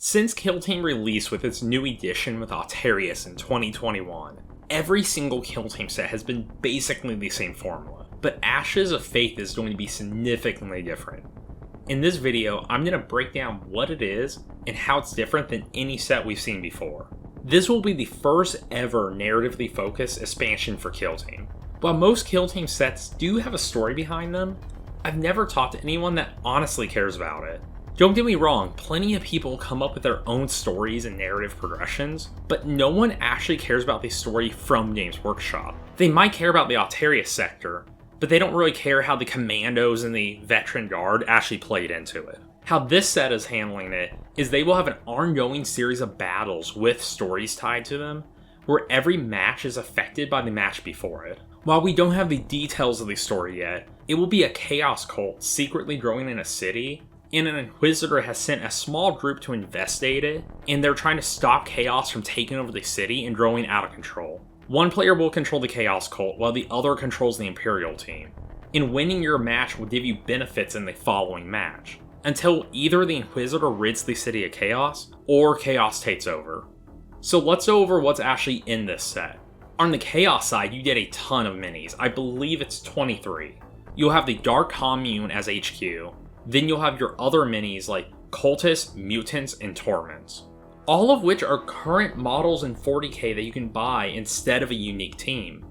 Since Kill Team released with its new edition with Altarius in 2021, every single Kill Team set has been basically the same formula, but Ashes of Faith is going to be significantly different. In this video, I'm going to break down what it is and how it's different than any set we've seen before. This will be the first ever narratively focused expansion for Kill Team. While most Kill Team sets do have a story behind them, I've never talked to anyone that honestly cares about it. Don't get me wrong, plenty of people come up with their own stories and narrative progressions, but no one actually cares about the story from Games Workshop. They might care about the Altarius sector, but they don't really care how the Commandos and the Veteran Guard actually played into it. How this set is handling it is they will have an ongoing series of battles with stories tied to them, where every match is affected by the match before it. While we don't have the details of the story yet, it will be a chaos cult secretly growing in a city, and an Inquisitor has sent a small group to investigate it, and they're trying to stop chaos from taking over the city and growing out of control. One player will control the chaos cult while the other controls the Imperial team, and winning your match will give you benefits in the following match, until either the Inquisitor rids the city of chaos, or chaos takes over. So let's go over what's actually in this set. On the chaos side, you get a ton of minis. I believe it's 23. You'll have the Dark Commune as HQ, then you'll have your other minis like Cultists, Mutants, and Torments. All of which are current models in 40k that you can buy instead of a unique team.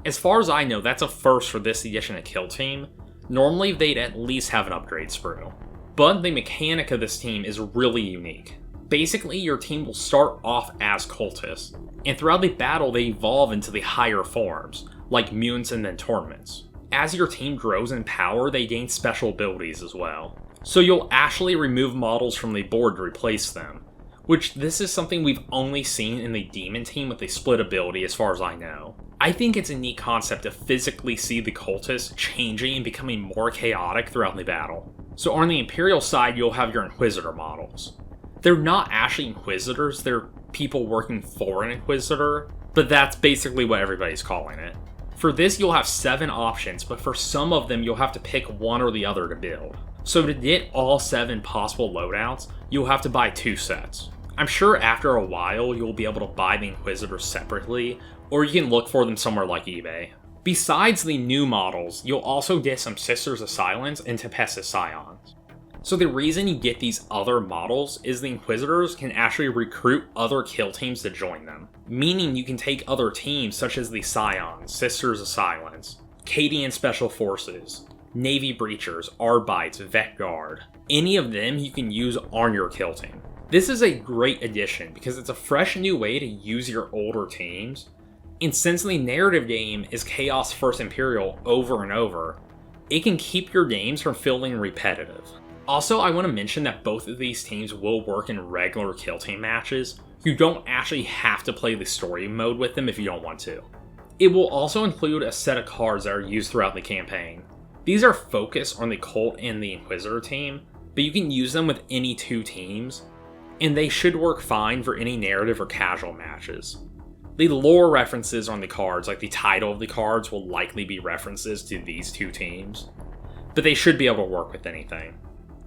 As far as I know, that's a first for this edition of Kill Team. Normally they'd at least have an upgrade sprue. But the mechanic of this team is really unique. Basically, your team will start off as Cultists, and throughout the battle they evolve into the higher forms, like Mutants and then Torments. As your team grows in power, they gain special abilities as well. So you'll actually remove models from the board to replace them, which this is something we've only seen in the Demon team with a split ability as far as I know. I think it's a neat concept to physically see the Cultists changing and becoming more chaotic throughout the battle. So on the Imperial side, you'll have your Inquisitor models. They're not actually Inquisitors, they're people working for an Inquisitor, but that's basically what everybody's calling it. For this, you'll have 7 options, but for some of them, you'll have to pick one or the other to build. So to get all 7 possible loadouts, you'll have to buy 2 sets. I'm sure after a while, you'll be able to buy the Inquisitors separately, or you can look for them somewhere like eBay. Besides the new models, you'll also get some Sisters of Silence and Tempestus Scions. So the reason you get these other models is the Inquisitors can actually recruit other kill teams to join them. Meaning you can take other teams such as the Scions, Sisters of Silence, Cadian Special Forces, Navy Breachers, Arbites, Vet Guard. Any of them you can use on your kill team. This is a great addition because it's a fresh new way to use your older teams. And since the narrative game is Chaos First Imperial over and over, it can keep your games from feeling repetitive. Also, I want to mention that both of these teams will work in regular Kill Team matches. You don't actually have to play the story mode with them if you don't want to. It will also include a set of cards that are used throughout the campaign. These are focused on the Cult and the Inquisitor team, but you can use them with any 2 teams, and they should work fine for any narrative or casual matches. The lore references on the cards, like the title of the cards, will likely be references to these 2 teams, but they should be able to work with anything.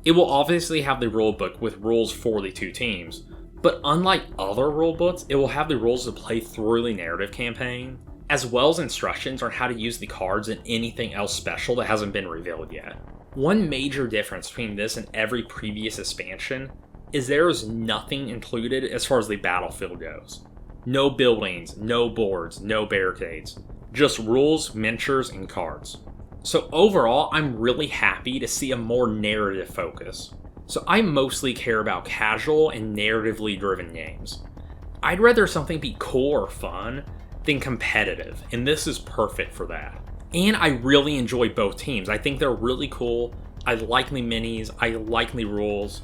It will obviously have the rulebook with rules for the 2 teams, but unlike other rulebooks, it will have the rules to play through the narrative campaign, as well as instructions on how to use the cards and anything else special that hasn't been revealed yet. One major difference between this and every previous expansion is there is nothing included as far as the battlefield goes. No buildings, no boards, no barricades, just rules, miniatures, and cards. So overall, I'm really happy to see a more narrative focus. So I mostly care about casual and narratively driven games. I'd rather something be cool or fun than competitive, and this is perfect for that. And I really enjoy both teams. I think they're really cool. I like the minis, I like the rules.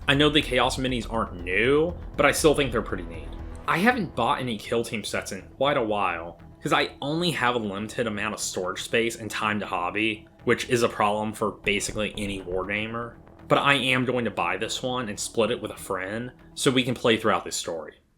I know the Chaos minis aren't new, but I still think they're pretty neat. I haven't bought any Kill Team sets in quite a while, because I only have a limited amount of storage space and time to hobby, which is a problem for basically any wargamer. But I am going to buy this one and split it with a friend, so we can play throughout this story.